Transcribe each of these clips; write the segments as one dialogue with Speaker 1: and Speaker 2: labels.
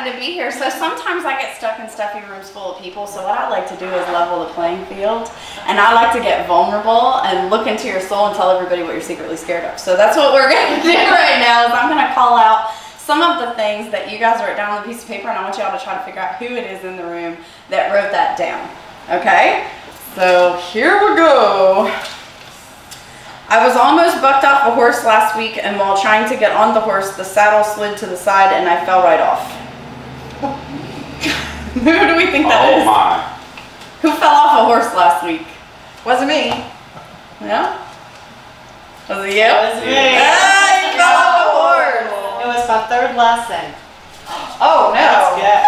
Speaker 1: excited to be here. So sometimes I get stuck in stuffy rooms full of people. So what I like to do is level the playing field. And I like to get vulnerable and look into your soul and tell everybody what you're secretly scared of. So that's what we're going to do right now is I'm going to call out some of the things that you guys wrote down on a piece of paper. And I want y'all to try to figure out who it is in the room that wrote that down. Okay? So here we go. I was almost bucked off a horse last week, and while trying to get on the horse, the saddle slid to the side and I fell right off. Who do we think that is?
Speaker 2: Oh my.
Speaker 1: Who fell off a horse last week?
Speaker 3: Wasn't me.
Speaker 1: Yeah? Was it you?
Speaker 3: It was me.
Speaker 1: Ah, you fell off a horse.
Speaker 3: It was my third lesson. Oh, no.
Speaker 1: Yeah.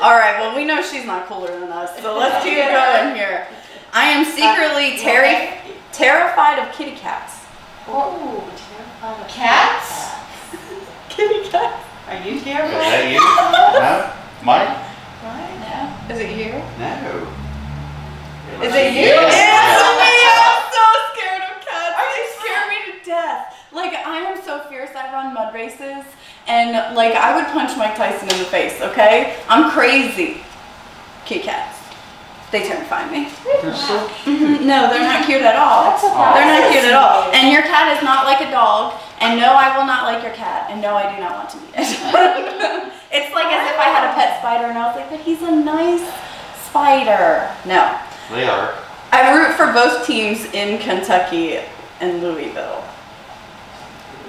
Speaker 1: All right, well, we know she's not cooler than us, so let's keep going here. I am secretly terrified of kitty cats.
Speaker 3: Oh, terrified of cats?
Speaker 1: Kitty cats.
Speaker 3: Are you
Speaker 2: Is
Speaker 3: terrified?
Speaker 2: that you? No? Mike?
Speaker 3: Right?
Speaker 1: No. Is it you?
Speaker 2: No.
Speaker 1: Is it you?
Speaker 2: Yeah.
Speaker 1: It's me! I'm so scared of cats. They scare me to death. Like, I am so fierce. I run mud races, and like, I would punch Mike Tyson in the face, okay? I'm crazy. Kitty cats. They terrify me. No, they're not cute at all. They're not cute at all. And your cat is not like a dog. And no, I will not like your cat. And no, I do not want to meet it. It's like as if I had a pet spider and I was like, but he's a nice spider. No.
Speaker 2: They are.
Speaker 1: I root for both teams in Kentucky and Louisville.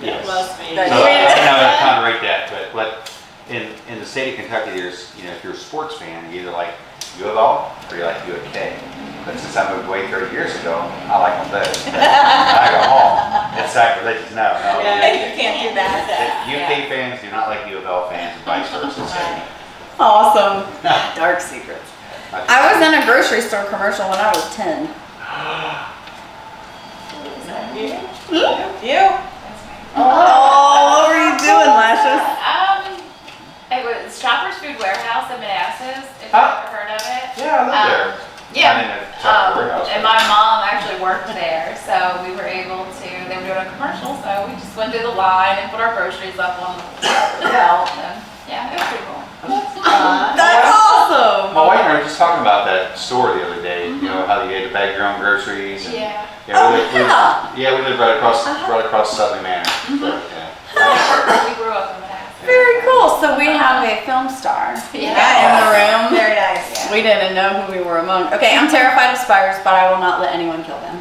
Speaker 2: Yes.
Speaker 3: Must be.
Speaker 2: So, I kind of rate that, but in the state of Kentucky, there's, you know, if you're a sports fan, you either like U of L or you like U of K. But since I moved away 30 years ago, I like them both. I go home. It's sacrilegious. No.
Speaker 3: Yeah, you can't do that.
Speaker 2: UK fans do not like U of L fans and vice versa. So,
Speaker 1: Awesome. Dark secrets. I was in a grocery store commercial when I was 10.
Speaker 3: Is that you? You?
Speaker 1: Oh, what were you doing, Lashes?
Speaker 4: It was Shoppers Food Warehouse in Manassas, if you've ever heard of it.
Speaker 2: yeah, I live there.
Speaker 4: Yeah.
Speaker 2: I didn't know warehouse.
Speaker 4: And my mom actually worked there, so we were able to, they were doing a commercial, so we just went through the line and put our groceries up on the belt, and yeah, it was pretty cool.
Speaker 1: That's awesome.
Speaker 2: My wife and I were just talking about that store the other day, you know, how you had to bag your own groceries. And,
Speaker 4: Yeah.
Speaker 2: we live right across Southern Manor. So, yeah.
Speaker 4: We grew up in Manassas.
Speaker 1: Very cool. So we have a film star in
Speaker 4: Yeah.
Speaker 1: the room.
Speaker 3: Very nice.
Speaker 1: We didn't know who we were among. Okay, I'm terrified of spiders, but I will not let anyone kill them.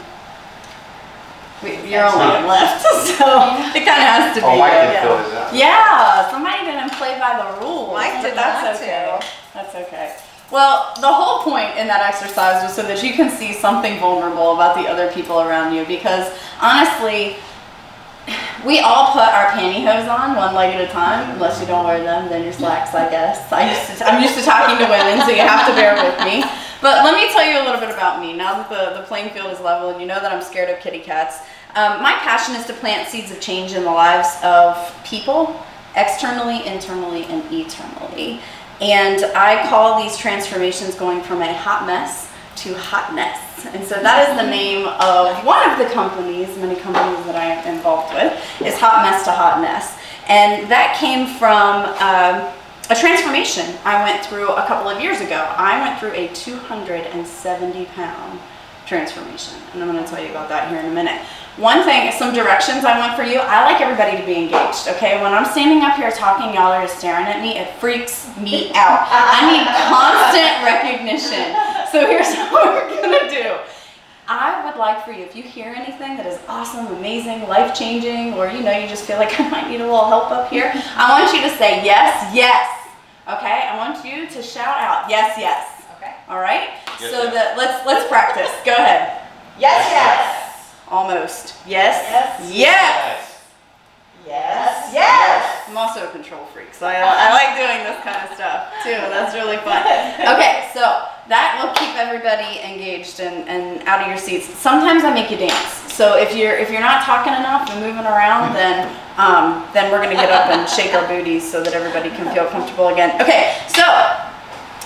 Speaker 1: You're only one left, so it kind of has to be.
Speaker 2: Oh, Mike
Speaker 1: good.
Speaker 2: did fill his out.
Speaker 1: Yeah, somebody didn't play by the rules.
Speaker 3: Mike did
Speaker 1: That's
Speaker 3: not
Speaker 1: okay.
Speaker 3: too.
Speaker 1: That's okay. Well, the whole point in that exercise was so that you can see something vulnerable about the other people around you, because honestly, we all put our pantyhose on one leg at a time. Unless you don't wear them, then you're slacks, I guess. I'm used to talking to women, so you have to bear with me. But let me tell you a little bit about me. Now that the playing field is level and you know that I'm scared of kitty cats, my passion is to plant seeds of change in the lives of people, externally, internally, and eternally. And I call these transformations going from a hot mess to hotness. And so that is the name of one of the companies, many companies that I am involved with, is Hot Mess to Hotness. And that came from a transformation I went through a couple of years ago. I went through a 270-pound transformation, and I'm going to tell you about that here in a minute. One thing, some directions I want for you. I like everybody to be engaged, okay? When I'm standing up here talking, y'all are just staring at me, it freaks me out. I need constant recognition. So here's what we're going to do. I would like for you, if you hear anything that is awesome, amazing, life-changing, or you know, you just feel like I might need a little help up here, I want you to say yes, yes. Okay? I want you to shout out yes, yes.
Speaker 3: Okay.
Speaker 1: All right?
Speaker 2: Yes,
Speaker 1: so
Speaker 2: yes.
Speaker 1: that let's practice. Go ahead.
Speaker 3: Yes, yes.
Speaker 1: Almost. Yes.
Speaker 3: Yes.
Speaker 1: Yes.
Speaker 3: Yes, yes.
Speaker 1: I'm also a control freak, so I like doing this kind of stuff too. That's really fun. Okay, so that will keep everybody engaged and out of your seats. Sometimes I make you dance. So if you're not talking enough and moving around, then we're gonna get up and shake our booties so that everybody can feel comfortable again. Okay, so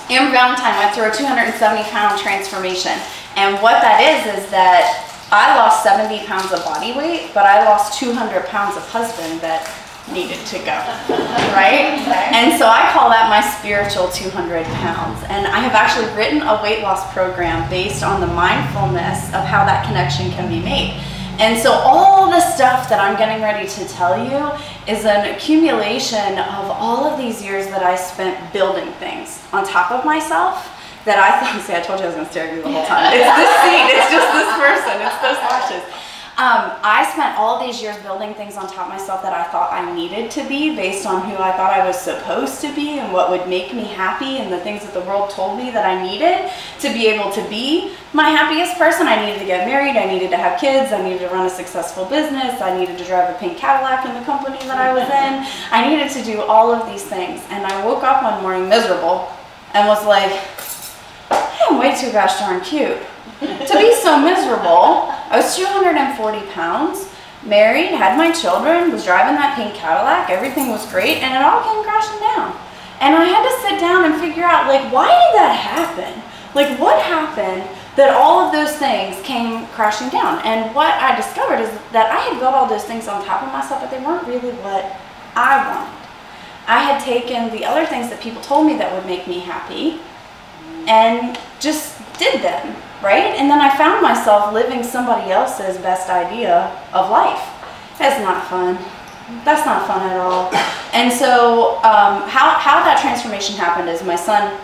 Speaker 1: Amber Valentine went through a 270-pound transformation, and what that is that I lost 70 pounds of body weight, but I lost 200 pounds of husband that needed to go, right? And so I call that my spiritual 200 pounds. And I have actually written a weight loss program based on the mindfulness of how that connection can be made. And so all the stuff that I'm getting ready to tell you is an accumulation of all of these years that I spent building things on top of myself that I thought, see, I told you I was going to stare at you the whole time. It's this seat, it's just this person, it's those lashes. I spent all these years building things on top of myself that I thought I needed to be based on who I thought I was supposed to be and what would make me happy and the things that the world told me that I needed to be able to be my happiest person. I needed to get married, I needed to have kids, I needed to run a successful business, I needed to drive a pink Cadillac in the company that I was in. I needed to do all of these things, and I woke up one morning miserable and was like, I'm way too gosh darn cute to be so miserable. I was 240 pounds, married, had my children, was driving that pink Cadillac, everything was great, and it all came crashing down. And I had to sit down and figure out, like, why did that happen? Like, what happened that all of those things came crashing down? And what I discovered is that I had built all those things on top of myself, but they weren't really what I wanted. I had taken the other things that people told me that would make me happy and just did them, right? And then I found myself living somebody else's best idea of life. That's not fun. That's not fun at all. And so how that transformation happened is my son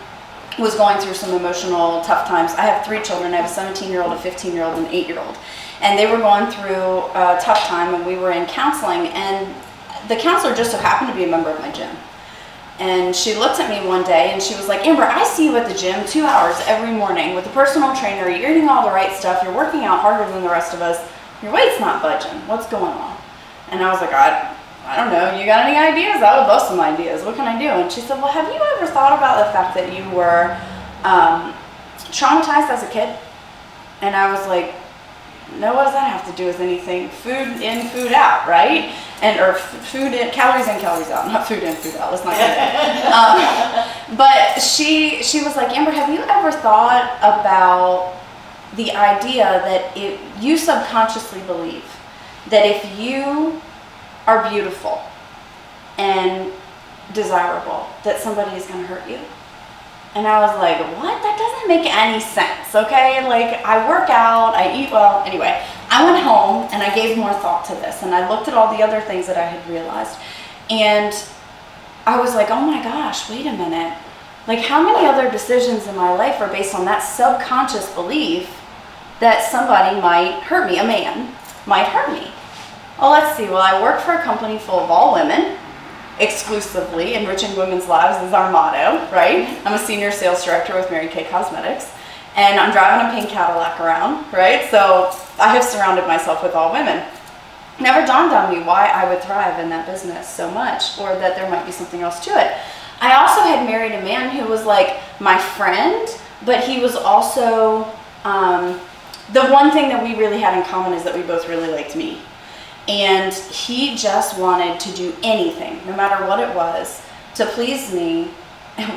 Speaker 1: was going through some emotional tough times. I have 3 children. I have a 17-year-old, a 15-year-old, and an 8-year-old. And they were going through a tough time, and we were in counseling, and the counselor just so happened to be a member of my gym. And she looked at me one day and she was like, Amber, I see you at the gym 2 hours every morning with a personal trainer. You're eating all the right stuff. You're working out harder than the rest of us. Your weight's not budging. What's going on? And I was like, I don't know. You got any ideas? I would love some ideas. What can I do? And she said, well, have you ever thought about the fact that you were traumatized as a kid? And I was like, no, what does that have to do with anything? Food in, food out, right? And or food in, calories in, calories out. Not food in, food out. Let's not get it. But she was like, Amber, have you ever thought about the idea that you subconsciously believe that if you are beautiful and desirable, that somebody is going to hurt you? And I was like, what? That doesn't make any sense, okay? Like, I work out, I eat well. Anyway, I went home and I gave more thought to this, and I looked at all the other things that I had realized, and I was like, oh my gosh, wait a minute. Like, how many other decisions in my life are based on that subconscious belief that somebody might hurt me, a man might hurt me? Oh, let's see. Well, I work for a company full of all women. Exclusively enriching women's lives is our motto, right? I'm a senior sales director with Mary Kay Cosmetics, and I'm driving a pink Cadillac around, right? So I have surrounded myself with all women. Never dawned on me why I would thrive in that business so much, or that there might be something else to it. I also had married a man who was like my friend, but he was also, the one thing that we really had in common is that we both really liked me. And he just wanted to do anything, no matter what it was, to please me,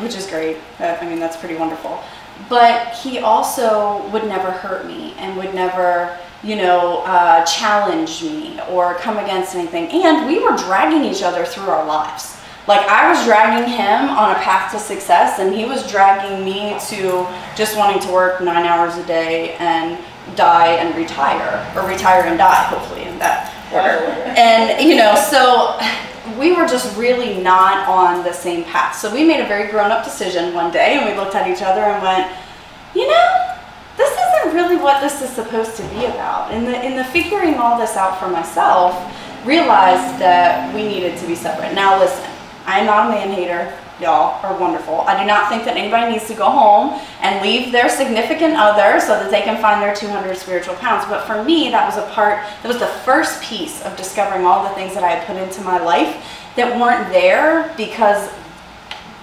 Speaker 1: which is great. I mean, that's pretty wonderful. But he also would never hurt me and would never, you know, challenge me or come against anything. And we were dragging each other through our lives. Like, I was dragging him on a path to success, and he was dragging me to just wanting to work 9 hours a day and die and retire, or retire and die, hopefully, in that order. And, you know, so we were just really not on the same path. So we made a very grown-up decision one day, and we looked at each other and went, you know, this isn't really what this is supposed to be about. In the figuring all this out for myself, realized that we needed to be separate. Now listen, I am not a man-hater. Y'all are wonderful. I do not think that anybody needs to go home and leave their significant other so that they can find their 200 spiritual pounds. But for me, that was the first piece of discovering all the things that I had put into my life that weren't there because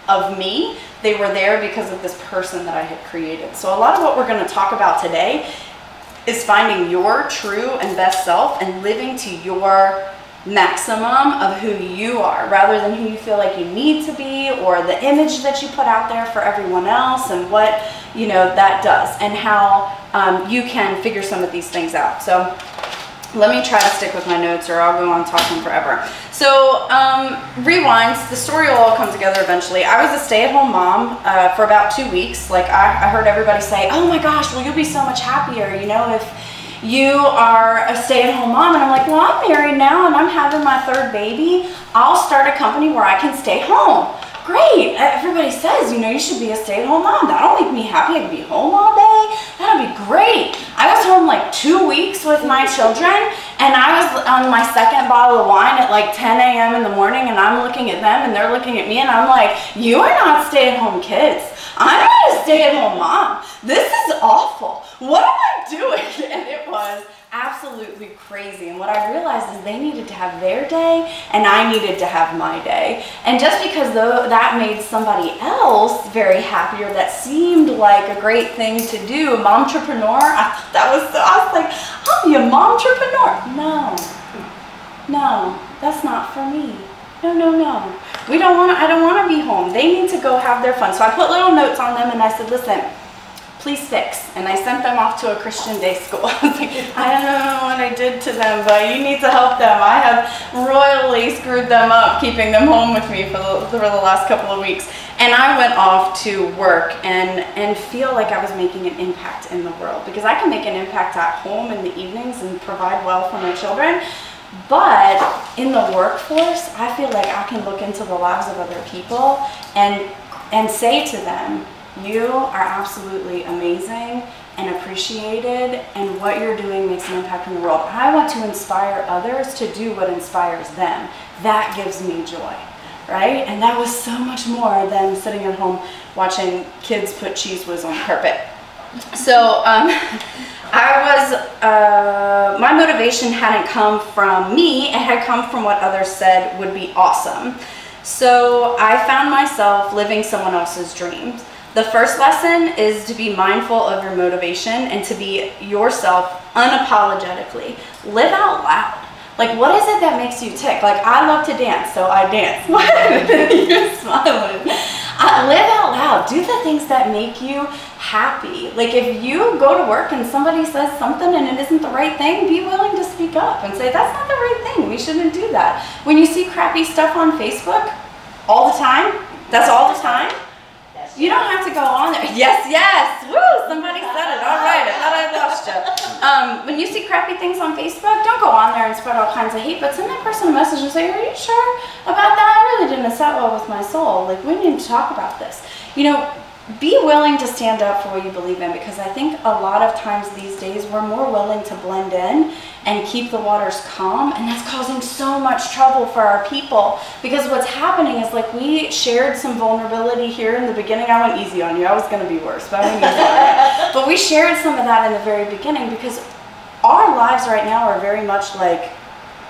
Speaker 1: of me. They were there because of this person that I had created. So a lot of what we're going to talk about today is finding your true and best self and living to your maximum of who you are, rather than who you feel like you need to be, or the image that you put out there for everyone else, and what, you know, that does, and how you can figure some of these things out. So let me try to stick with my notes or I'll go on talking forever. So, rewinds, the story will all come together eventually. I was a stay-at-home mom for about 2 weeks. Like I heard everybody say, oh my gosh, well you'll be so much happier, you know, if you are a stay-at-home mom. And I'm like, well, I'm married now and I'm having my 3rd baby. I'll start a company where I can stay home. Great, everybody says, you know, you should be a stay-at-home mom. That'll make me happy. I can be home all day. That'll be great. I was home like 2 weeks with my children, and I was on my 2nd bottle of wine at like 10 a.m. in the morning, and I'm looking at them, and they're looking at me, and I'm like, you are not stay-at-home kids. I'm not a stay-at-home mom. This is awful. What am I doing? And it was absolutely crazy. And what I realized is they needed to have their day and I needed to have my day. And just because that made somebody else very happy, or that seemed like a great thing to do, momtrepreneur, I was like, I'll be a momtrepreneur. No, that's not for me. No. I don't want to be home. They need to go have their fun. So I put little notes on them and I said, listen, please fix. And I sent them off to a Christian day school. I was like, I don't know what I did to them, but you need to help them. I have royally screwed them up keeping them home with me for the last couple of weeks. And I went off to work and feel like I was making an impact in the world, because I can make an impact at home in the evenings and provide well for my children. But in the workforce, I feel like I can look into the lives of other people and say to them, you are absolutely amazing and appreciated, and what you're doing makes an impact in the world. I want to inspire others to do what inspires them. That gives me joy, right? And that was so much more than sitting at home watching kids put Cheese Whiz on carpet. So my motivation hadn't come from me, it had come from what others said would be awesome. So I found myself living someone else's dreams. The first lesson is to be mindful of your motivation and to be yourself unapologetically. Live out loud. Like, what is it that makes you tick? Like, I love to dance, so I dance. What? You're smiling. Live out loud. Do the things that make you happy. Like, if you go to work and somebody says something and it isn't the right thing, be willing to speak up and say, that's not the right thing. We shouldn't do that. When you see crappy stuff on Facebook all the time, that's all the time. You don't have to go on there. Yes. Woo, somebody said it. All right, I thought I lost you. When you see crappy things on Facebook, don't go on there and spread all kinds of hate, but send that person a message and say, are you sure about that? I really didn't sit well with my soul. Like, we need to talk about this. You know, be willing to stand up for what you believe in, because I think a lot of times these days we're more willing to blend in and keep the waters calm, and that's causing so much trouble for our people. Because what's happening is, like, we shared some vulnerability here in the beginning. I went easy on you. I was going to be worse, but I went easy on you. But we shared some of that in the very beginning, because our lives right now are very much like,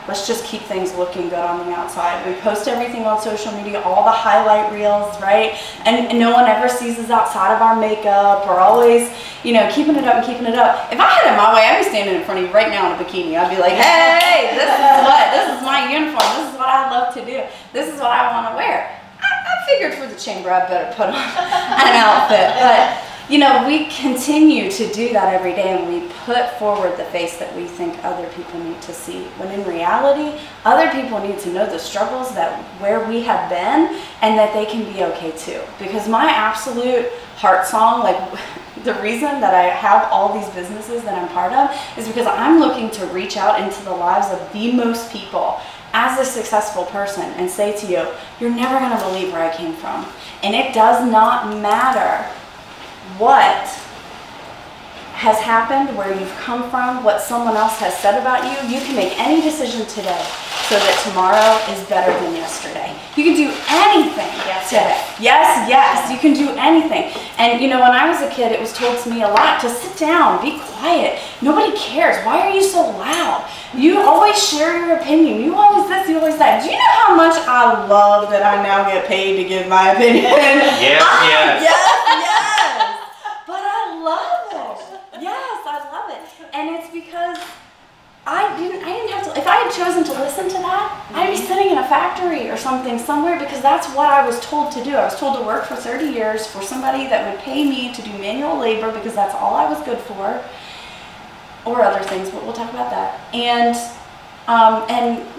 Speaker 1: let's just keep things looking good on the outside. We post everything on social media, all the highlight reels, right? And no one ever sees us outside of our makeup. We're always, you know, keeping it up and keeping it up. If I had it my way, I'd be standing in front of you right now in a bikini. I'd be like, hey, this is my uniform. This is what I love to do. This is what I want to wear. I figured for the chamber I better put on an outfit. But, you know, we continue to do that every day, and we put forward the face that we think other people need to see. When in reality, other people need to know the struggles that where we have been, and that they can be okay too. Because my absolute heart song, like the reason that I have all these businesses that I'm part of, is because I'm looking to reach out into the lives of the most people as a successful person and say to you, you're never going to believe where I came from. And it does not matter what has happened, where you've come from, what someone else has said about you. You can make any decision today so that tomorrow is better than yesterday. You can do anything today. Yes, you can do anything. And you know, when I was a kid, it was told to me a lot to sit down, be quiet. Nobody cares. Why are you so loud? You always share your opinion. You always this, you always that. Do you know how much I love that I now get paid to give my opinion?
Speaker 2: Yes.
Speaker 1: But I love it. Yes, I love it. And it's because I didn't have to, if I had chosen to listen to that, I'd be sitting in a factory or something somewhere, because that's what I was told to do. I was told to work for 30 years for somebody that would pay me to do manual labor, because that's all I was good for, or other things, but we'll talk about that. and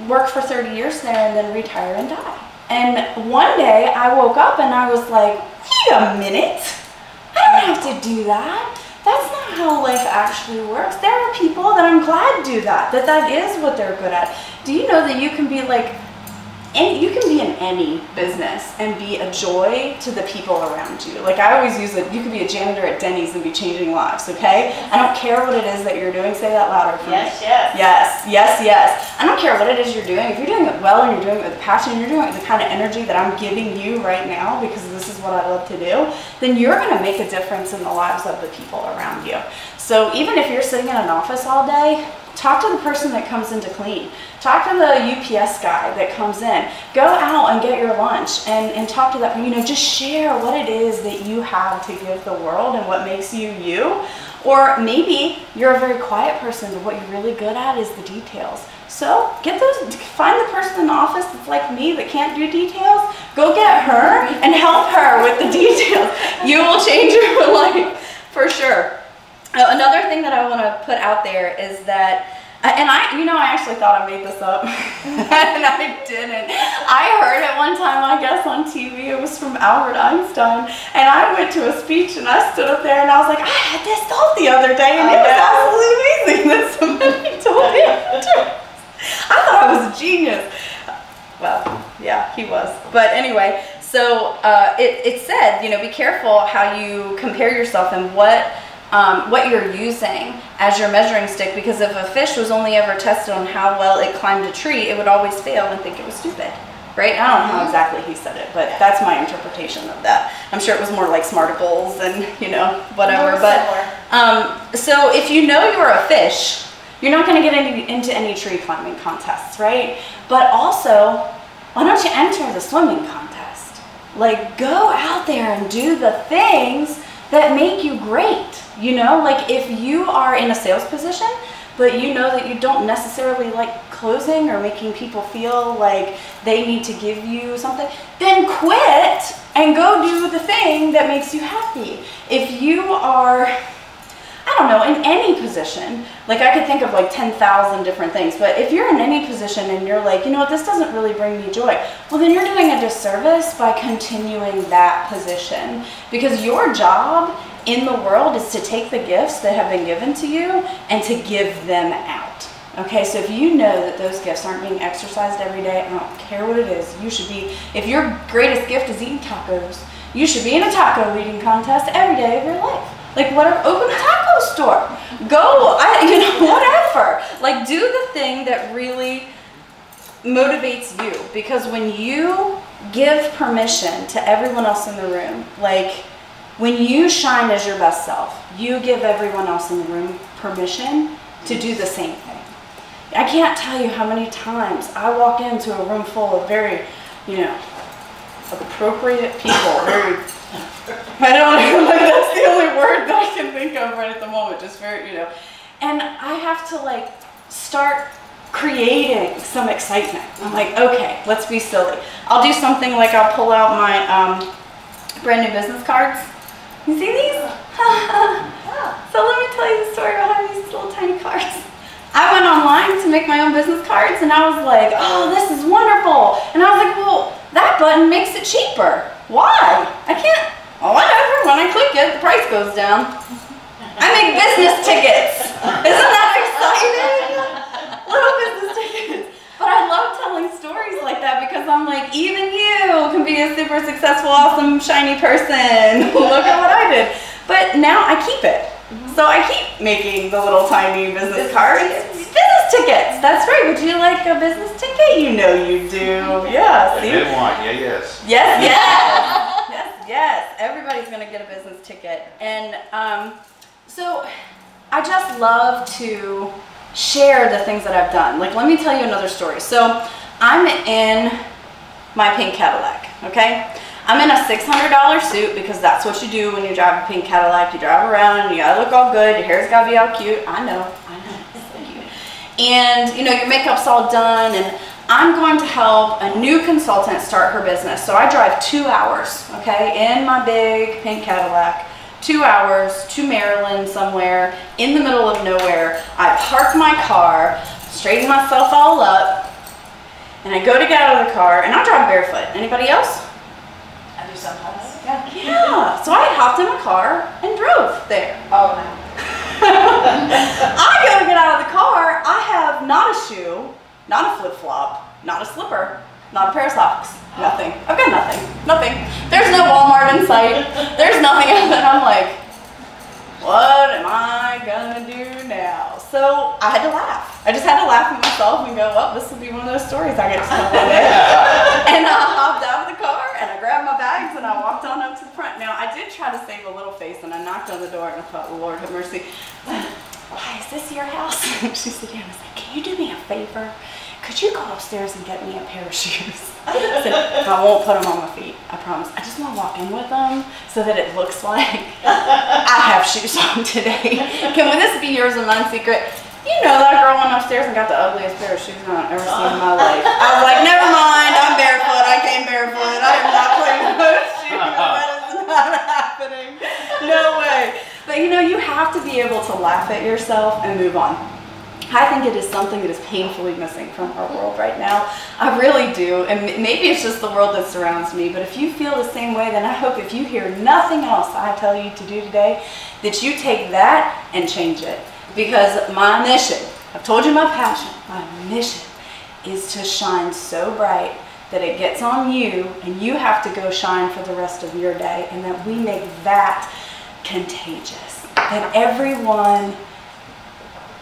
Speaker 1: work for 30 years there and then retire and die. And one day I woke up and I was like, wait a minute, I don't have to do that. That's not how life actually works. There are people that I'm glad do that. That is what they're good at. Do you know that you can be like, you can be in any business and be a joy to the people around you. Like I always use it, you can be a janitor at Denny's and be changing lives, okay? I don't care what it is that you're doing. Say that louder for me.
Speaker 3: Yes, yes.
Speaker 1: Yes, yes, yes. I don't care what it is you're doing. If you're doing it well and you're doing it with passion, and you're doing it with the kind of energy that I'm giving you right now because this is what I love to do, then you're gonna make a difference in the lives of the people around you. So even if you're sitting in an office all day, talk to the person that comes in to clean. Talk to the UPS guy that comes in. Go out and get your lunch and talk to that, just share what it is that you have to give the world and what makes you you. Or maybe you're a very quiet person, but what you're really good at is the details. So find the person in the office that's like me that can't do details. Go get her and help her with the details. You will change your life for sure. Another thing that I want to put out there is that, and I actually thought I made this up, and I didn't. I heard it one time, I guess, on TV. It was from Albert Einstein, and I went to a speech, and I stood up there, and I was like, I had this thought the other day, and it was absolutely amazing that somebody told me to do it. I thought I was a genius. Well, yeah, he was. But anyway, so it said, be careful how you compare yourself and what you're using as your measuring stick, because if a fish was only ever tested on how well it climbed a tree, it would always fail and think it was stupid, right? I don't know how exactly he said it, but that's my interpretation of that. I'm sure it was more like Smarticles and, whatever. But so if you know you're a fish, you're not going to get into any tree climbing contests, right? But also, why don't you enter the swimming contest? Like, go out there and do the things that make you great. Like if you are in a sales position, but you know that you don't necessarily like closing or making people feel like they need to give you something, then quit and go do the thing that makes you happy. If you are, I don't know, in any position, like I could think of like 10,000 different things, but if you're in any position and you're like, this doesn't really bring me joy, well then you're doing a disservice by continuing that position, because your job in the world is to take the gifts that have been given to you and to give them out. Okay, so if you know that those gifts aren't being exercised every day, I don't care what it is, you should be, if your greatest gift is eating tacos, you should be in a taco eating contest every day of your life. Like, open a taco store. Go, whatever. Like, do the thing that really motivates you. Because when you give permission to everyone else in the room, like, when you shine as your best self, you give everyone else in the room permission to do the same thing. I can't tell you how many times I walk into a room full of very, appropriate people, very, I don't know, like that's the only word that I can think of right at the moment, just very, and I have to like start creating some excitement. I'm like, okay, let's be silly. I'll do something like I'll pull out my brand new business cards. You see these? So let me tell you the story behind these little tiny cards. I went online to make my own business cards and I was like, oh, this is wonderful. And I was like, well, that button makes it cheaper. Why? I can't, whatever, when I click it, the price goes down. I make business tickets. Isn't that exciting? Little business tickets. But I love telling stories like that because I'm like, even you can be a super successful, awesome, shiny person. Look at what I did. But now I keep it. So I keep making the little tiny business cards. Business tickets. That's right. Would you like a business ticket? You know you do. Yeah. See?
Speaker 2: I did one. Yeah, yes.
Speaker 1: Yes, yes. Yes, yes. Everybody's going to get a business ticket. And so I just love to share the things that I've done. Like, let me tell you another story. So I'm in my pink Cadillac, okay? I'm in a $600 suit because that's what you do when you drive a pink Cadillac. You drive around and you gotta look all good. Your hair's gotta be all cute. I know, it's so cute. And your makeup's all done, and I'm going to help a new consultant start her business. So I drive 2 hours, okay, in my big pink Cadillac. 2 hours to Maryland somewhere in the middle of nowhere. I park my car, straighten myself all up, and I go to get out of the car, and I drive barefoot. Anybody else?
Speaker 3: I do sometimes.
Speaker 1: Yeah. So I hopped in my car and drove there.
Speaker 3: Oh, no.
Speaker 1: I go to get out of the car. I have not a shoe, not a flip-flop, not a slipper, not a pair of socks, nothing. I've got nothing, nothing. There's no Walmart in sight. There's nothing. And I'm like, what am I gonna do now? So I had to laugh. I just had to laugh at myself and go, well, this will be one of those stories I get to tell one day. And I hopped out of the car and I grabbed my bags and I walked on up to the front. Now I did try to save a little face and I knocked on the door and I thought, Lord have mercy. Hi, is this your house? She said, yeah. I was like, can you do me a favor? Could you go upstairs and get me a pair of shoes? I said, I won't put them on my feet, I promise. I just want to walk in with them so that it looks like I have shoes on today. Can this be yours and mine secret? You know that girl went upstairs and got the ugliest pair of shoes I've ever seen in my life. I was like, never mind, I'm barefoot. I came barefoot. I am not playing with those shoes. That is not happening. No way. But you know, you have to be able to laugh at yourself and move on. I think it is something that is painfully missing from our world right now. I really do. And maybe it's just the world that surrounds me, but if you feel the same way, then I hope if you hear nothing else I tell you to do today, that you take that and change it. Because my mission, I've told you my passion, my mission is to shine so bright that it gets on you and you have to go shine for the rest of your day, and that we make that contagious. That everyone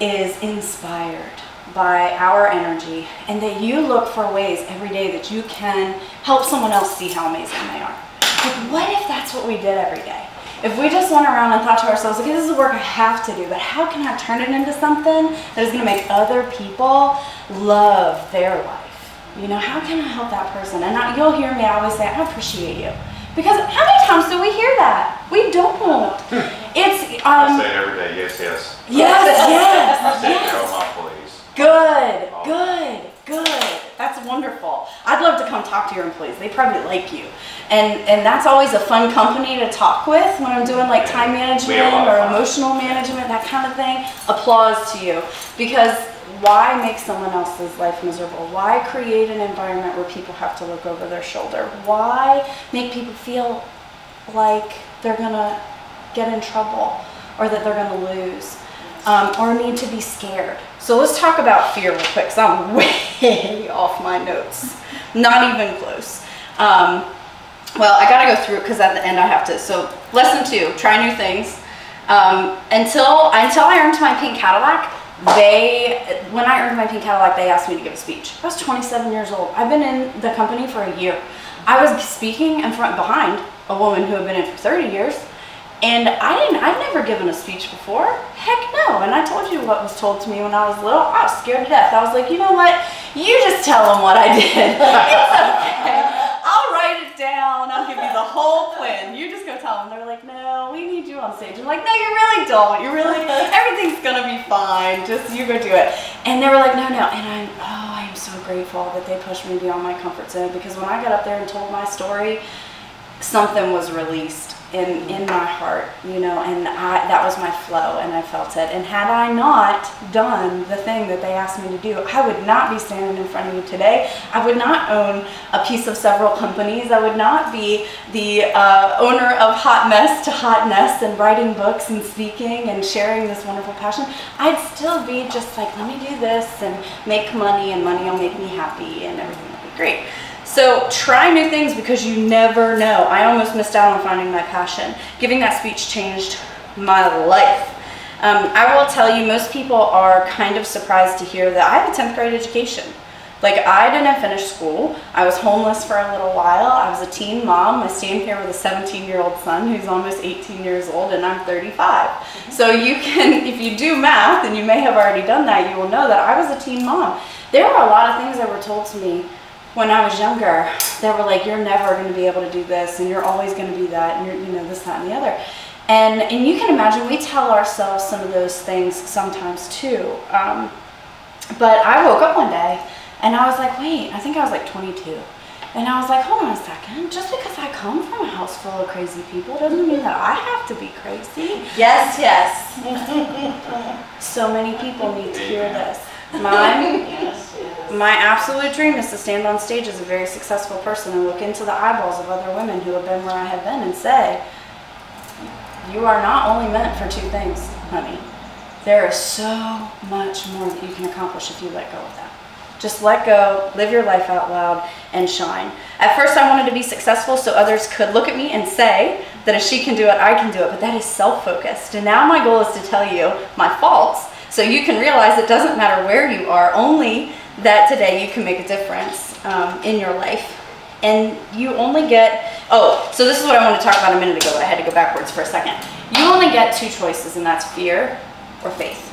Speaker 1: is inspired by our energy, and that you look for ways every day that you can help someone else see how amazing they are. Like, what if that's what we did every day? If we just went around and thought to ourselves, okay, this is the work I have to do, but how can I turn it into something that is going to make other people love their life? You know, how can I help that person? And you'll hear me always say, I appreciate you. Because how many times do we hear that? We don't. It's
Speaker 2: I say it every day, yes, yes.
Speaker 1: Yes, yes,
Speaker 2: I say
Speaker 1: yes.
Speaker 2: no, my please.
Speaker 1: Good, good, good. That's wonderful. I'd love to come talk to your employees. They probably like you. And that's always a fun company to talk with when I'm doing like time management or emotional management, that kind of thing. Applause to you. Because why make someone else's life miserable? Why create an environment where people have to look over their shoulder? Why make people feel like they're gonna get in trouble or that they're gonna lose or need to be scared? So let's talk about fear real quick, because I'm way off my notes. Not even close. Well, I gotta go through it because at the end I have to. So lesson 2, try new things. Until I earned my pink Cadillac, when I earned my pink Cadillac, they asked me to give a speech. I was 27 years old. I've been in the company for a year. I was speaking behind a woman who had been in for 30 years. And I'd never given a speech before. Heck no. And I told you what was told to me when I was little. I was scared to death. I was like, you know what? You just tell them what I did. It's okay. I'll write it down. I'll give you the whole plan. You just go tell them. They're like, no, we need you on stage. I'm like, no, you really don't. Everything's going to be fine. Just you go do it. And they were like, no, no. And I'm so grateful that they pushed me beyond my comfort zone, because when I got up there and told my story, something was released in my heart, you know, and that was my flow, and I felt it. And had I not done the thing that they asked me to do, I would not be standing in front of you today. I would not own a piece of several companies. I would not be the owner of Hot Mess to Hotness and writing books and speaking and sharing this wonderful passion. I'd still be just like, let me do this and make money, and money will make me happy and everything will be great. So try new things, because you never know. I almost missed out on finding my passion. Giving that speech changed my life. I will tell you, most people are kind of surprised to hear that I have a 10th grade education. Like, I didn't finish school. I was homeless for a little while. I was a teen mom. I stand here with a 17-year-old son who's almost 18 years old, and I'm 35. So you can, if you do math, and you may have already done that, you will know that I was a teen mom. There were a lot of things that were told to me when I was younger that were like, you're never going to be able to do this, and you're always going to be that, and you're, you know, this, that, and the other. And you can imagine we tell ourselves some of those things sometimes too. But I woke up one day and I was like, wait, I think I was like 22. And I was like, hold on a second. Just because I come from a house full of crazy people doesn't mean that I have to be crazy.
Speaker 3: Yes, yes.
Speaker 1: So many people need to hear this. Mine,
Speaker 3: Yes, yes.
Speaker 1: my absolute dream is to stand on stage as a very successful person and look into the eyeballs of other women who have been where I have been and say, you are not only meant for two things, honey. There is so much more that you can accomplish if you let go of that. Just let go, live your life out loud, and shine. At first I wanted to be successful so others could look at me and say that if she can do it, I can do it, but that is self-focused. And now my goal is to tell you my faults so you can realize it doesn't matter where you are, only that today you can make a difference in your life. And you only get, so this is what I wanted to talk about a minute ago, but I had to go backwards for a second. You only get two choices, and that's fear or faith.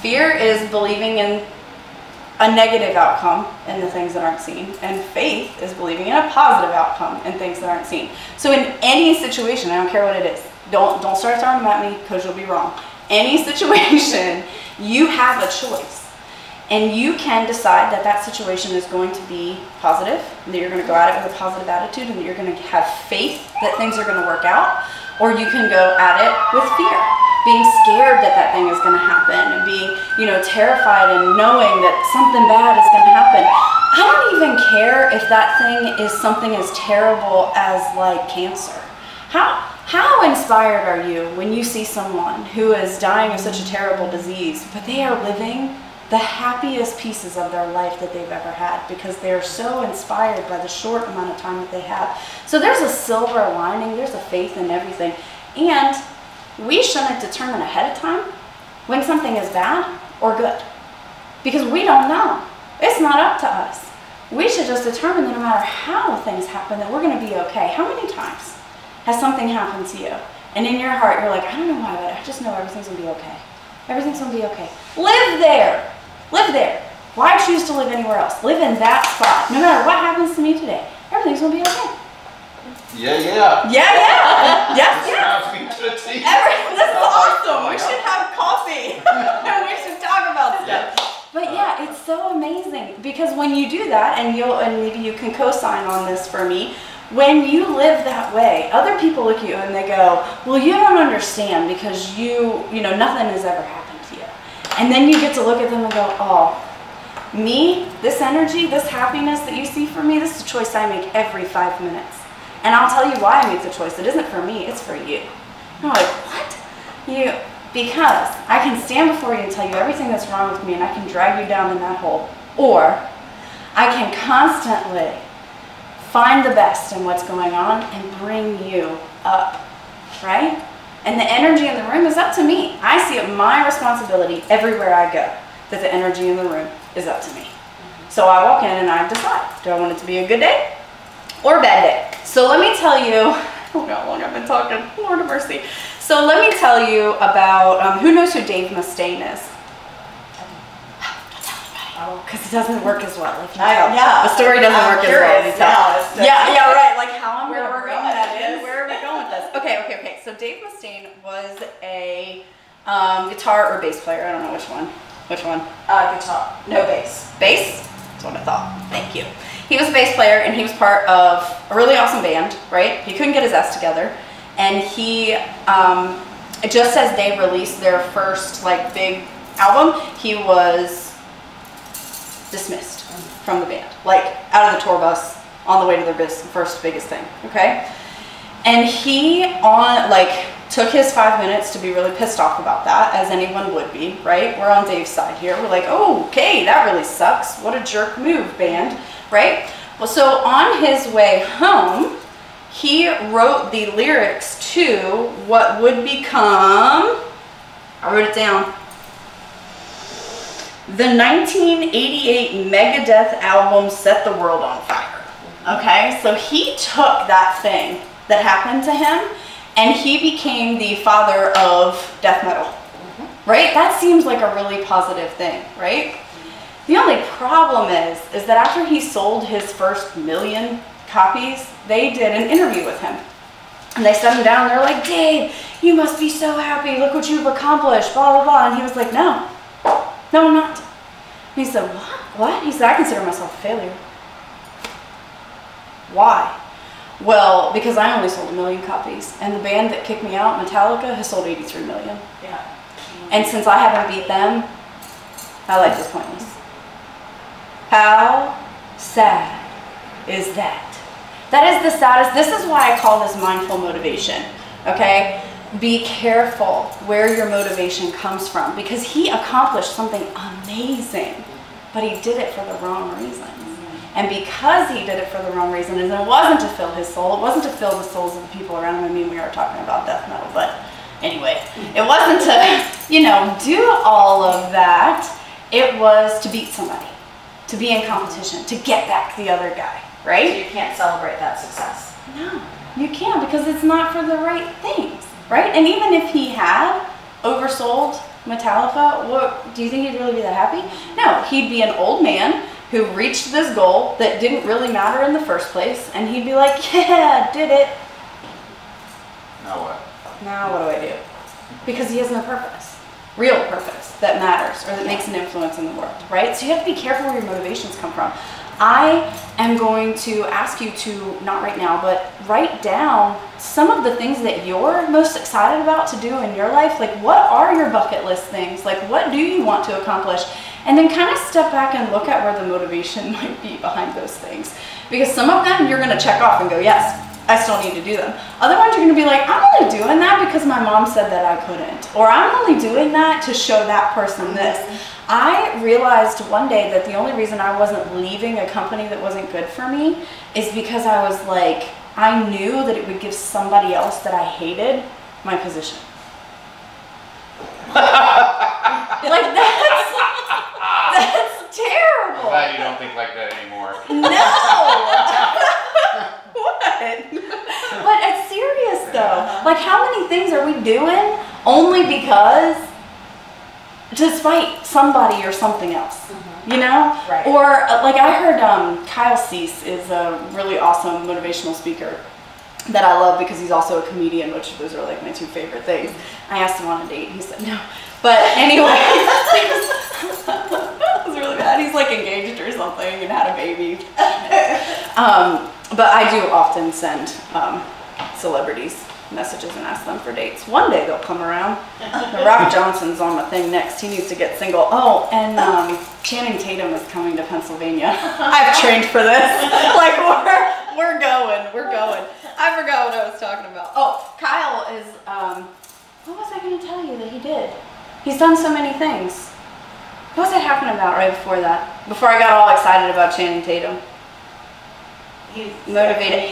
Speaker 1: Fear is believing in a negative outcome in the things that aren't seen, and faith is believing in a positive outcome in things that aren't seen. So in any situation, I don't care what it is, don't start throwing them at me because you'll be wrong. Any situation, you have a choice, and you can decide that that situation is going to be positive, and that you're going to go at it with a positive attitude, and that you're going to have faith that things are going to work out, or you can go at it with fear, being scared that that thing is going to happen, and being, terrified and knowing that something bad is going to happen. I don't even care if that thing is something as terrible as like cancer. How inspired are you when you see someone who is dying of such a terrible disease, but they are living the happiest pieces of their life that they've ever had because they're so inspired by the short amount of time that they have. So there's a silver lining, there's a faith in everything. And we shouldn't determine ahead of time when something is bad or good, because we don't know. It's not up to us. We should just determine that no matter how things happen, that we're going to be okay. How many times has something happened to you, and in your heart you're like, I don't know why, but I just know everything's going to be okay. Everything's going to be okay. Live there. Live there. Why choose to live anywhere else? Live in that spot. No matter what happens to me today, everything's going to be okay.
Speaker 2: Yeah, yeah.
Speaker 1: Yeah, yeah. Yes, yes.
Speaker 2: Me to a T.
Speaker 1: This is awesome. We should have coffee. And we should talk about stuff. But yeah, it's so amazing because when you do that, and maybe you can co-sign on this for me, when you live that way, other people look at you and they go, well, you don't understand because nothing has ever happened to you. And then you get to look at them and go, oh, me, this energy, this happiness that you see for me, this is a choice I make every 5 minutes. And I'll tell you why I make the choice. It isn't for me, it's for you. And I'm like, what? Because I can stand before you and tell you everything that's wrong with me, and I can drag you down in that hole. Or I can constantly find the best in what's going on and bring you up, right? And the energy in the room is up to me. I see it my responsibility everywhere I go that the energy in the room is up to me. So I walk in and I decide, do I want it to be a good day or a bad day? So let me tell you, I don't know how long I've been talking, Lord of mercy. So let me tell you about, who knows who Dave Mustaine is? Because it doesn't work as well. If you tell.
Speaker 3: Yeah,
Speaker 1: the story doesn't work as well. If you tell. Yeah, right. Like how I'm
Speaker 3: Where
Speaker 1: going to
Speaker 3: we're
Speaker 1: bring
Speaker 3: going
Speaker 1: that
Speaker 3: with
Speaker 1: in.
Speaker 3: this.
Speaker 1: Where are we going with this? Okay. So Dave Mustaine was a guitar or bass player. I don't know which one. Which one?
Speaker 3: Guitar. No bass.
Speaker 1: Bass? That's what I thought. Thank you. He was a bass player, and he was part of a really awesome band, right? He couldn't get his ass together, and he, just as they released their first big album, he was dismissed from the band, out of the tour bus on the way to their first biggest thing, okay? And he took his 5 minutes to be really pissed off about that, as anyone would be, right? We're on Dave's side here. We're like, oh, okay, that really sucks. What a jerk move, band, right? Well, so on his way home, he wrote the lyrics to what would become, I wrote it down, the 1988 Megadeth album Set the World on Fire. Okay, so he took that thing that happened to him and he became the father of death metal, right? That seems like a really positive thing, right? The only problem is that after he sold his first 1 million copies, they did an interview with him. And they set him down, they're like, Dave, you must be so happy, look what you've accomplished, blah, blah, blah. And he was like, no, I'm not. And he said, what? He said, I consider myself a failure. Why? Well, because I only sold 1 million copies, and the band that kicked me out, Metallica, has sold 83 million.
Speaker 3: Yeah.
Speaker 1: And since I haven't beat them, I like this pointless. How sad is that? That is the saddest. This is why I call this mindful motivation, okay? Be careful where your motivation comes from, because he accomplished something amazing, but he did it for the wrong reasons. And because he did it for the wrong reason, and it wasn't to fill his soul, it wasn't to fill the souls of the people around him. I mean, we are talking about death metal, but anyway, it wasn't to, you know, do all of that. It was to beat somebody, to be in competition, to get back the other guy,
Speaker 3: So
Speaker 1: right?
Speaker 3: you can't celebrate that success.
Speaker 1: No, you can't, because it's not for the right things, right? And even if he had oversold Metallica, what, do you think he'd really be that happy? No, he'd be an old man who reached this goal that didn't really matter in the first place, and he'd be like, yeah, did it.
Speaker 2: Now what?
Speaker 1: Now what do I do? Because he has no purpose, real purpose that matters or that makes an influence in the world, right? So you have to be careful where your motivations come from. I am going to ask you to, not right now, but write down some of the things that you're most excited about to do in your life. Like, what are your bucket list things? Like, what do you want to accomplish? And then kind of step back and look at where the motivation might be behind those things. Because some of them you're going to check off and go, yes, I still need to do them. Other ones you're going to be like, I'm only doing that because my mom said that I couldn't. Or I'm only doing that to show that person this. I realized one day that the only reason I wasn't leaving a company that wasn't good for me is because I was like, I knew that it would give somebody else that I hated my position. Like, that's terrible.
Speaker 2: I'm glad you don't think like that anymore.
Speaker 1: No. What? But it's serious though. Like, how many things are we doing only because to spite somebody or something else? You know?
Speaker 3: Right.
Speaker 1: Or like I heard Kyle Cease is a really awesome motivational speaker that I love because he's also a comedian, which those are like my two favorite things. I asked him on a date and he said no. But anyway, it was really bad. He's like engaged or something and had a baby. But I do often send celebrities messages and ask them for dates. One day they'll come around. The Rock Johnson's on the thing next. He needs to get single. Oh, and Channing Tatum is coming to Pennsylvania. I've trained for this. Like, we're going. I forgot what I was talking about. Oh, Kyle is, what was I going to tell you that he did? He's done so many things. What was I talking about right before that? Before I got all excited about Channing Tatum.
Speaker 3: He's
Speaker 1: Motivated.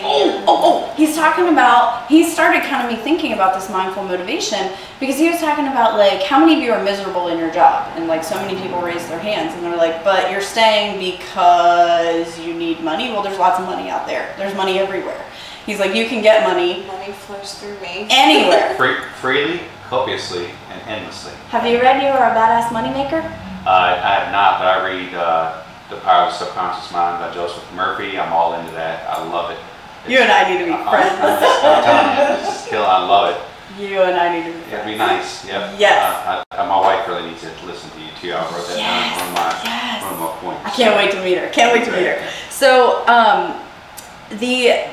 Speaker 1: He's talking about, he started kind of me thinking about this mindful motivation because he was talking about like, how many of you are miserable in your job? And like so many people raise their hands and they're like, but you're staying because you need money? Well, there's lots of money out there. There's money everywhere. He's like, you can get money.
Speaker 3: Money flows through me.
Speaker 1: Anywhere.
Speaker 2: Freely, copiously, and endlessly.
Speaker 1: Have you read You Are a Badass Moneymaker?
Speaker 2: I have not, but I read The Power of the Subconscious Mind by Joseph Murphy. I'm all into that. I love it.
Speaker 1: You and I need to be friends.
Speaker 2: I'm telling you, it's just killing. I love it.
Speaker 1: You and I need to be friends.
Speaker 2: It'd be nice. Yep.
Speaker 1: Yes.
Speaker 2: My wife really needs to listen to you too. I wrote that down. One of my points.
Speaker 1: I can't wait to meet her. So the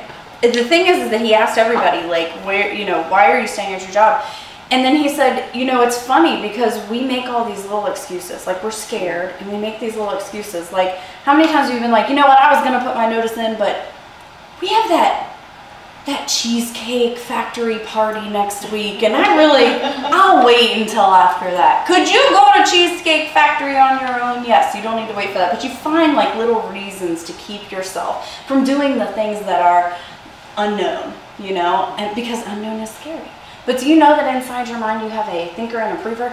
Speaker 1: thing is that he asked everybody, like, where, you know, why are you staying at your job? And then he said, you know, it's funny because we make all these little excuses. Like, we're scared and we make these little excuses. Like, how many times have you been like, you know what, I was going to put my notice in, but we have that cheesecake factory party next week, and I'll wait until after that. Could you go to Cheesecake Factory on your own? Yes, you don't need to wait for that. But you find like little reasons to keep yourself from doing the things that are unknown, you know, and because unknown is scary. But do you know that inside your mind you have a thinker and a prover?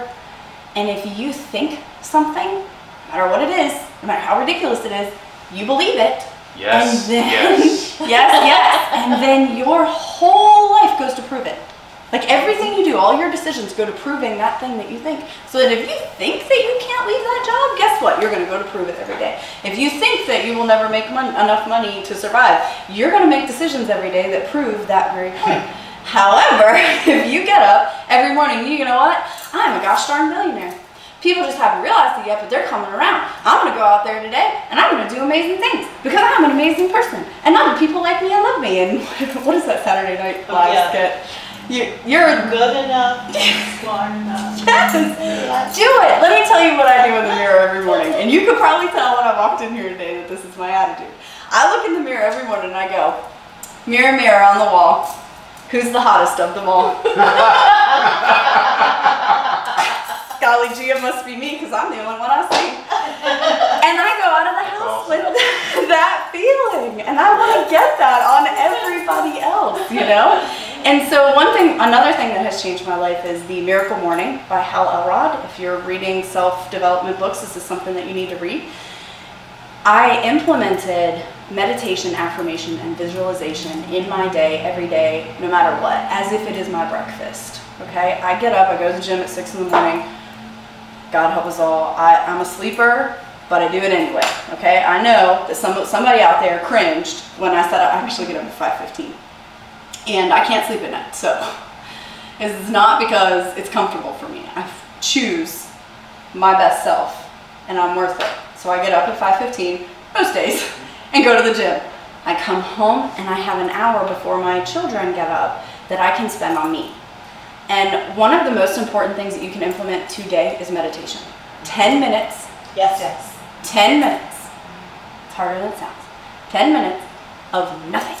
Speaker 1: And if you think something, no matter what it is, no matter how ridiculous it is, you believe it.
Speaker 2: Yes.
Speaker 1: And then,
Speaker 2: yes.
Speaker 1: yes. And then your whole life goes to prove it. Like everything you do, all your decisions go to proving that thing that you think. So that if you think that you can't leave that job, guess what? You're going to go to prove it every day. If you think that you will never make enough money to survive, you're going to make decisions every day that prove that very point. However, if you get up every morning, you know what? I'm a gosh darn millionaire. People just haven't realized it yet, but they're coming around. I'm going to go out there today, and I'm going to do amazing things because I'm an amazing person. And other people like me and love me. And what is that Saturday Night Live skit? You're
Speaker 3: good enough, smart enough.
Speaker 1: Yes. Do it. Let me tell you what I do in the mirror every morning. And you could probably tell when I walked in here today that this is my attitude. I look in the mirror every morning and I go, mirror, mirror on the wall, who's the hottest of them all? Golly gee, it must be me because I'm the only one I see. And I go out of the house with that feeling. And I want to get that on everybody else, you know? And so another thing that has changed my life is The Miracle Morning by Hal Elrod. If you're reading self-development books, this is something that you need to read. I implemented meditation, affirmation, and visualization in my day, every day, no matter what, as if it is my breakfast, okay? I get up, I go to the gym at 6 in the morning. God help us all. I'm a sleeper, but I do it anyway, okay? I know that somebody out there cringed when I said I actually get up at 5:15. And I can't sleep at night, so it's not because it's comfortable for me. I choose my best self, and I'm worth it. So I get up at 5:15 most days and go to the gym. I come home and I have an hour before my children get up that I can spend on me. And one of the most important things that you can implement today is meditation. 10 minutes.
Speaker 3: Yes, yes.
Speaker 1: 10 minutes. It's harder than it sounds. 10 minutes of nothing.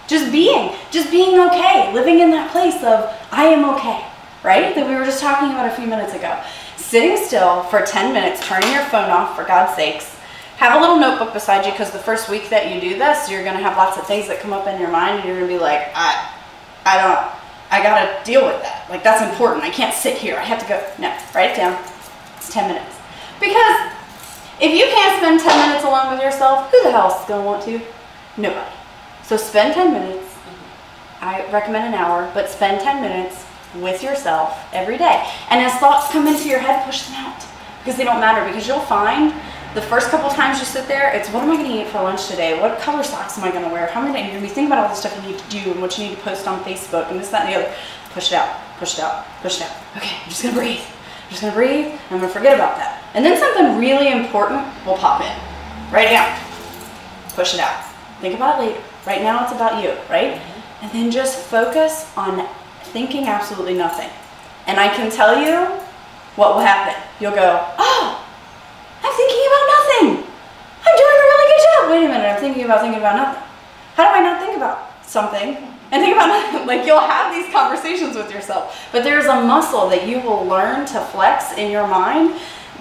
Speaker 1: Just being okay, living in that place of I am okay, right? That we were just talking about a few minutes ago. Sitting still for 10 minutes, turning your phone off for God's sakes. Have a little notebook beside you because the first week that you do this, you're going to have lots of things that come up in your mind and you're going to be like, I got to deal with that. Like that's important. I can't sit here. I have to go. No, write it down. It's 10 minutes. Because if you can't spend 10 minutes alone with yourself, who the hell is going to want to? Nobody. So spend 10 minutes. I recommend an hour, but spend 10 minutes with yourself every day. And as thoughts come into your head, push them out because they don't matter. Because you'll find the first couple times you sit there, it's what am I going to eat for lunch today? What color socks am I going to wear? How many? You're going to be thinking about all the stuff you need to do and what you need to post on Facebook and this, that, and the other. Push it out, push it out, push it out. Okay, I'm just going to breathe. I'm just going to breathe and I'm going to forget about that. And then something really important will pop in. Write it down. Push it out. Think about it later. Right now it's about you, right? And then just focus on thinking absolutely nothing. And I can tell you what will happen. You'll go, oh, I'm thinking about nothing. I'm doing a really good job. Wait a minute, I'm thinking about nothing. How do I not think about something and think about nothing? Like you'll have these conversations with yourself. But there's a muscle that you will learn to flex in your mind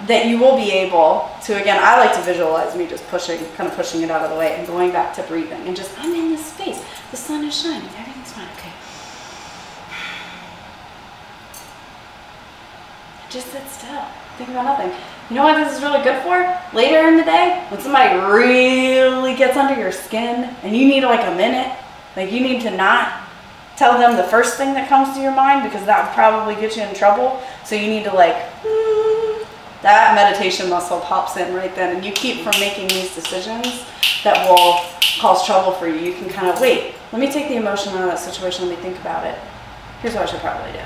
Speaker 1: that you will be able to, again, I like to visualize me just kind of pushing it out of the way and going back to breathing and just, I'm in this space. The sun is shining. Everything's fine. Okay. Just sit still. Think about nothing. You know what this is really good for? Later in the day, when somebody really gets under your skin and you need like a minute, like you need to not tell them the first thing that comes to your mind because that would probably get you in trouble. So you need to like, that meditation muscle pops in right then and you keep from making these decisions that will cause trouble for you. You can kind of, wait, let me take the emotion out of that situation, let me think about it. Here's what I should probably do.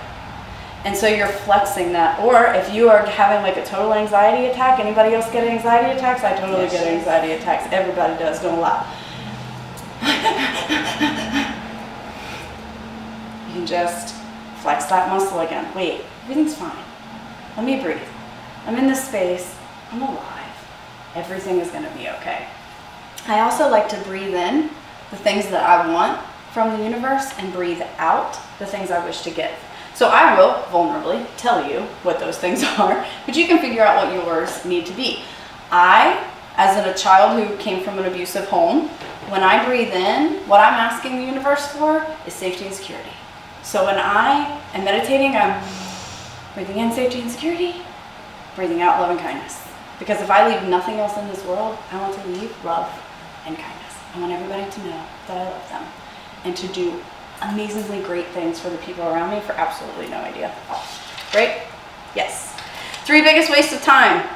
Speaker 1: And so you're flexing that. Or if you are having like a total anxiety attack, anybody else get anxiety attacks? I totally get anxiety attacks. Everybody does, don't lie. You can just flex that muscle again. Wait, everything's fine. Let me breathe. I'm in this space. I'm alive. Everything is going to be okay. I also like to breathe in the things that I want from the universe and breathe out the things I wish to give. So I will vulnerably tell you what those things are, but you can figure out what yours need to be. I, as a child who came from an abusive home, when I breathe in, what I'm asking the universe for is safety and security. So when I am meditating, I'm breathing in safety and security, breathing out love and kindness. Because if I leave nothing else in this world, I want to leave love and kindness. I want everybody to know that I love them and to do amazingly great things for the people around me for absolutely no idea. Right? Yes. 3 biggest wastes of time.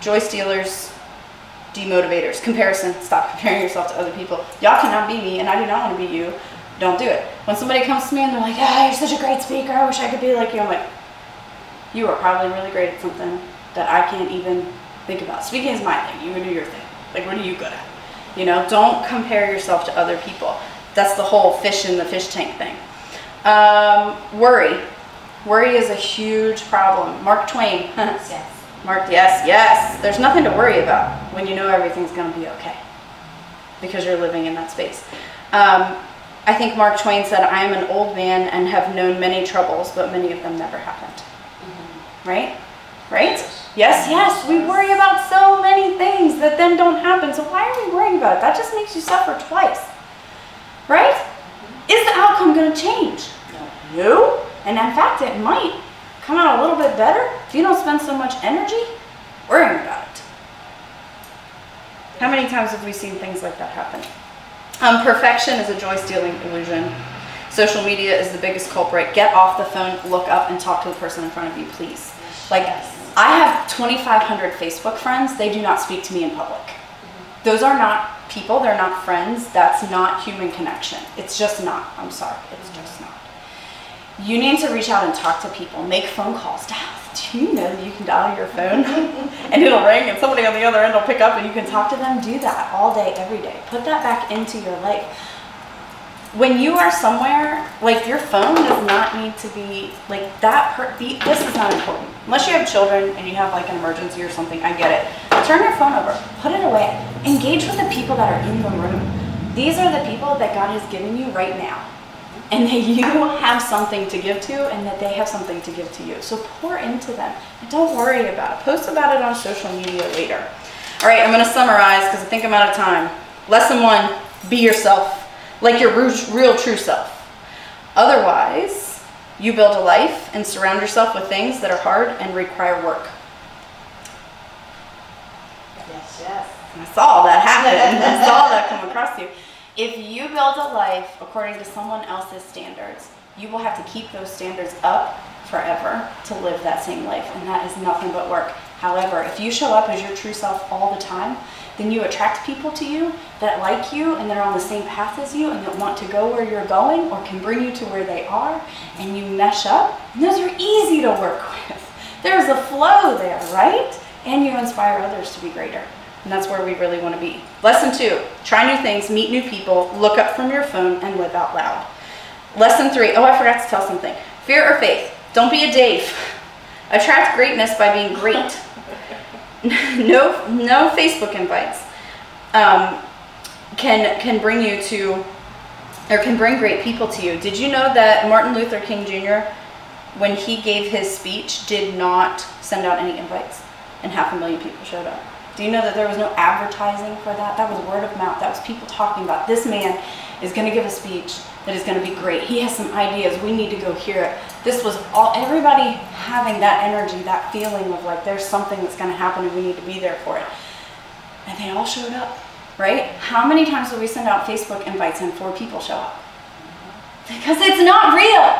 Speaker 1: Joy stealers, demotivators, comparison. Stop comparing yourself to other people. Y'all cannot be me and I do not want to be you. Don't do it. When somebody comes to me and they're like, ah, you're such a great speaker, I wish I could be like you. I'm like, you are probably really great at something that I can't even think about. Speaking is my thing. You do your thing. Like, what are you good at? You know, don't compare yourself to other people. That's the whole fish in the fish tank thing. Worry. Worry is a huge problem. Mark Twain.
Speaker 3: Yes.
Speaker 1: Mark, yes. There's nothing to worry about when you know everything's going to be okay because you're living in that space. I think Mark Twain said, I am an old man and have known many troubles, but many of them never happened. Right? Right? Yes. We worry about so many things that then don't happen. So why are we worrying about it? That just makes you suffer twice. Right? Is the outcome going to change? No. And in fact, it might come out a little bit better if you don't spend so much energy worrying about it. How many times have we seen things like that happen? Perfection is a joy-stealing illusion. Social media is the biggest culprit. Get off the phone, look up, and talk to the person in front of you, please. Like, I have 2,500 Facebook friends. They do not speak to me in public. Those are not people. They're not friends. That's not human connection. It's just not. I'm sorry. It's just not. You need to reach out and talk to people. Make phone calls. Do you know that you can dial your phone and it'll ring and somebody on the other end will pick up and you can talk to them? Do that all day, every day. Put that back into your life. When you are somewhere, like, your phone does not need to be like that. This is not important. Unless you have children and you have like an emergency or something, I get it. Turn your phone over. Put it away. Engage with the people that are in the room. These are the people that God has given you right now. And that you have something to give to, and that they have something to give to you. So pour into them, and don't worry about it. Post about it on social media later. All right, I'm going to summarize because I think I'm out of time. Lesson 1, be yourself, like your real true self. Otherwise, you build a life and surround yourself with things that are hard and require work.
Speaker 3: Yes.
Speaker 1: I saw that happen. I saw that come across you. If you build a life according to someone else's standards, you will have to keep those standards up forever to live that same life, and that is nothing but work. However, if you show up as your true self all the time, then you attract people to you that like you and that are on the same path as you and that want to go where you're going or can bring you to where they are, and you mesh up, and those are easy to work with. There's a flow there, right? And you inspire others to be greater. And that's where we really want to be. Lesson 2, try new things, meet new people, look up from your phone, and live out loud. Lesson 3, oh, I forgot to tell something. Fear or faith? Don't be a Dave. Attract greatness by being great. No Facebook invites can bring you to, or can bring great people to you. Did you know that Martin Luther King Jr., when he gave his speech, did not send out any invites, and 500,000 people showed up? Do you know that there was no advertising for that? That was word of mouth. That was people talking about, this man is going to give a speech that is going to be great. He has some ideas. We need to go hear it. This was all, everybody having that energy, that feeling of like, there's something that's going to happen and we need to be there for it. And they all showed up, right? How many times do we send out Facebook invites and 4 people show up? Because it's not real.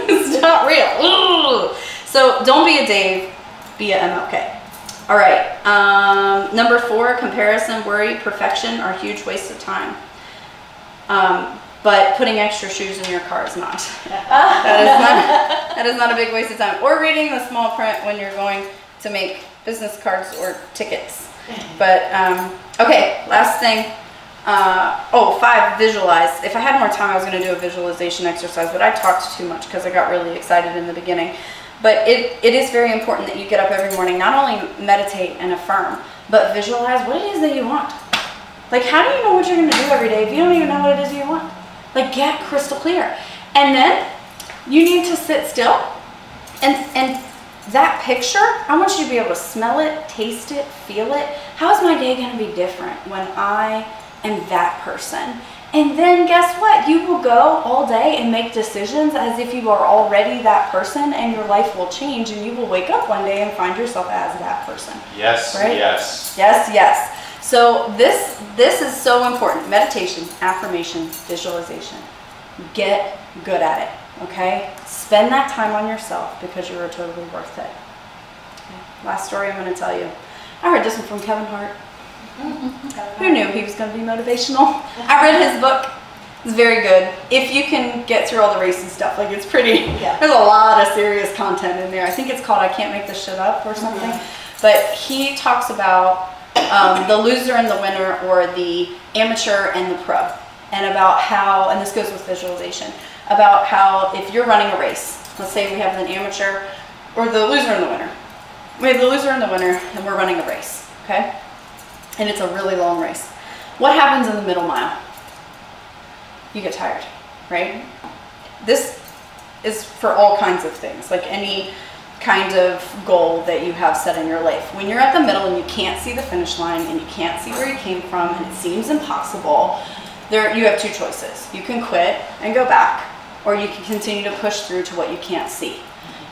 Speaker 1: It's not real. Ooh. So don't be a Dave, be a MLK. All right, number 4, comparison, worry, perfection are huge wastes of time. But putting extra shoes in your car is not. That is not a big waste of time. Or reading the small print when you're going to make business cards or tickets. But, okay, last thing. 5, visualize. If I had more time, I was going to do a visualization exercise, but I talked too much because I got really excited in the beginning. But it is very important that you get up every morning, not only meditate and affirm, but visualize what it is that you want. Like, how do you know what you're going to do every day if you don't even know what it is you want? Like, get crystal clear. And then you need to sit still. And that picture, I want you to be able to smell it, taste it, feel it. How is my day going to be different when I am that person? And then guess what? You will go all day and make decisions as if you are already that person, and your life will change, and you will wake up one day and find yourself as that person.
Speaker 2: Yes,
Speaker 1: right?
Speaker 2: yes.
Speaker 1: Yes, yes. So this is so important. Meditation, affirmation, visualization. Get good at it, okay? Spend that time on yourself because you are totally worth it. Okay. Last story I'm going to tell you. I heard this one from Kevin Hart. Who knew he was going to be motivational? I read his book. It's very good. If you can get through all the racing stuff, like it's pretty, there's a lot of serious content in there. I think it's called I Can't Make This Shit Up or something. But he talks about the loser and the winner, or the amateur and the pro. And about how, and this goes with visualization, about how if you're running a race, let's say we have an amateur or the loser and the winner. We have the loser and the winner, and we're running a race, okay? And it's a really long race. What happens in the middle mile? You get tired, right? This is for all kinds of things, like any kind of goal that you have set in your life. When you're at the middle and you can't see the finish line and you can't see where you came from and it seems impossible, you have two choices. You can quit and go back, or you can continue to push through to what you can't see.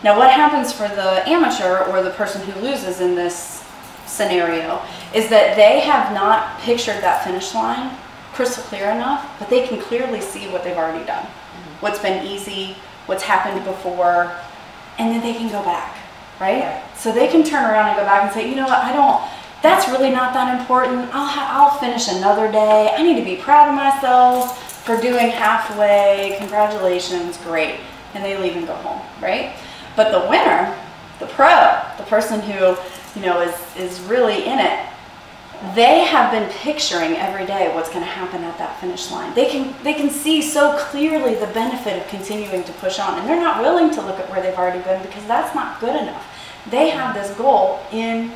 Speaker 1: Now, what happens for the amateur or the person who loses in this scenario is that they have not pictured that finish line crystal clear enough, but they can clearly see what they've already done, what's been easy, what's happened before, and then they can go back, right? So they can turn around and go back and say, you know what, that's really not that important. I'll finish another day. I need to be proud of myself for doing halfway. Congratulations, great. And they leave and go home, right? But the winner, the pro, the person who, is really in it, they have been picturing every day what's going to happen at that finish line. They can see so clearly the benefit of continuing to push on, and they're not willing to look at where they've already been because that's not good enough. They have this goal in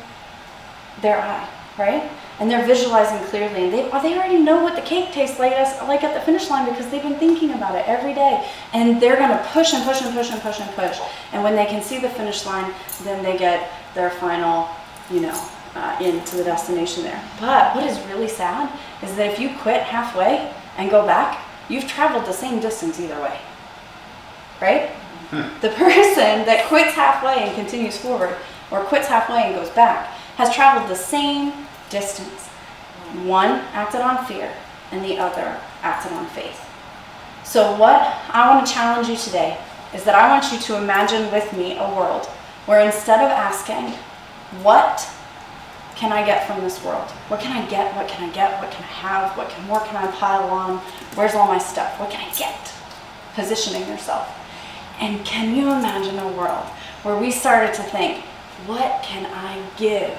Speaker 1: their eye, right? And they're visualizing clearly, and they already know what the cake tastes like at the finish line because they've been thinking about it every day. And they're going to push and push and push and push and push. And when they can see the finish line, then they get their final, into the destination there. But what is really sad is that if you quit halfway and go back, you've traveled the same distance either way, right? The person that quits halfway and continues forward, or quits halfway and goes back, has traveled the same distance. One acted on fear and the other acted on faith. So what I want to challenge you today is that I want you to imagine with me a world where instead of asking, what can I get from this world? What can I get? What can I get? What can I have? What more can I pile on? Where's all my stuff? What can I get? Positioning yourself. And can you imagine a world where we started to think, what can I give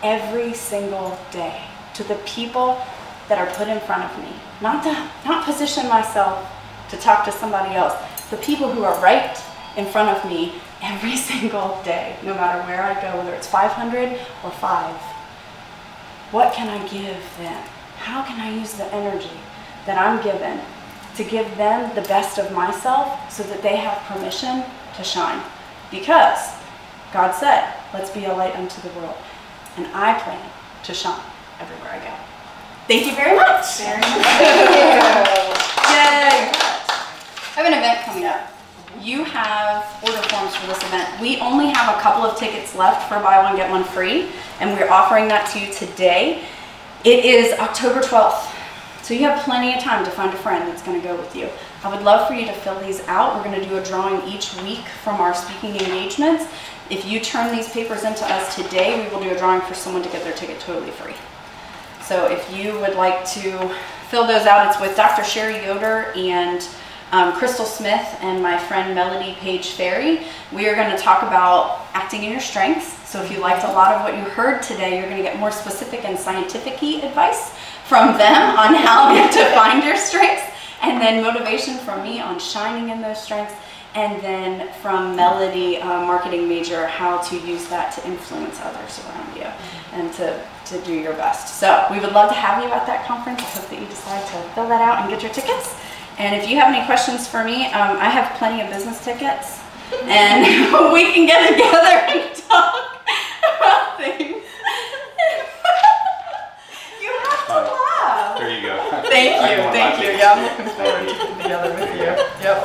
Speaker 1: every single day to the people that are put in front of me? Not position myself to talk to somebody else. The people who are right in front of me every single day, no matter where I go, whether it's 500 or 5. What can I give them? How can I use the energy that I'm given to give them the best of myself so that they have permission to shine? Because God said, let's be a light unto the world. And I plan to shine everywhere I go. Thank you very much.
Speaker 3: Very much.
Speaker 1: Yay. I have an event coming up. You have order forms for this event. We only have a couple of tickets left for buy one, get one free, and we're offering that to you today. It is October 12th, so you have plenty of time to find a friend that's going to go with you. I would love for you to fill these out. We're going to do a drawing each week from our speaking engagements. If you turn these papers into us today, we will do a drawing for someone to get their ticket totally free. So if you would like to fill those out, it's with Dr. Sherry Yoder and Crystal Smith and my friend Melody Page Ferry. We are going to talk about acting in your strengths. So if you liked a lot of what you heard today, you're going to get more specific and scientific-y advice from them on how to find your strengths, and then motivation from me on shining in those strengths, and then from Melody, marketing major, how to use that to influence others around you and to do your best. So we would love to have you at that conference. I hope that you decide to fill that out and get your tickets. And if you have any questions for me, I have plenty of business tickets, and we can get together and talk about things. You have to laugh.
Speaker 2: There you go.
Speaker 1: Thank you. Yeah, I'm looking forward to getting together with you. Yep.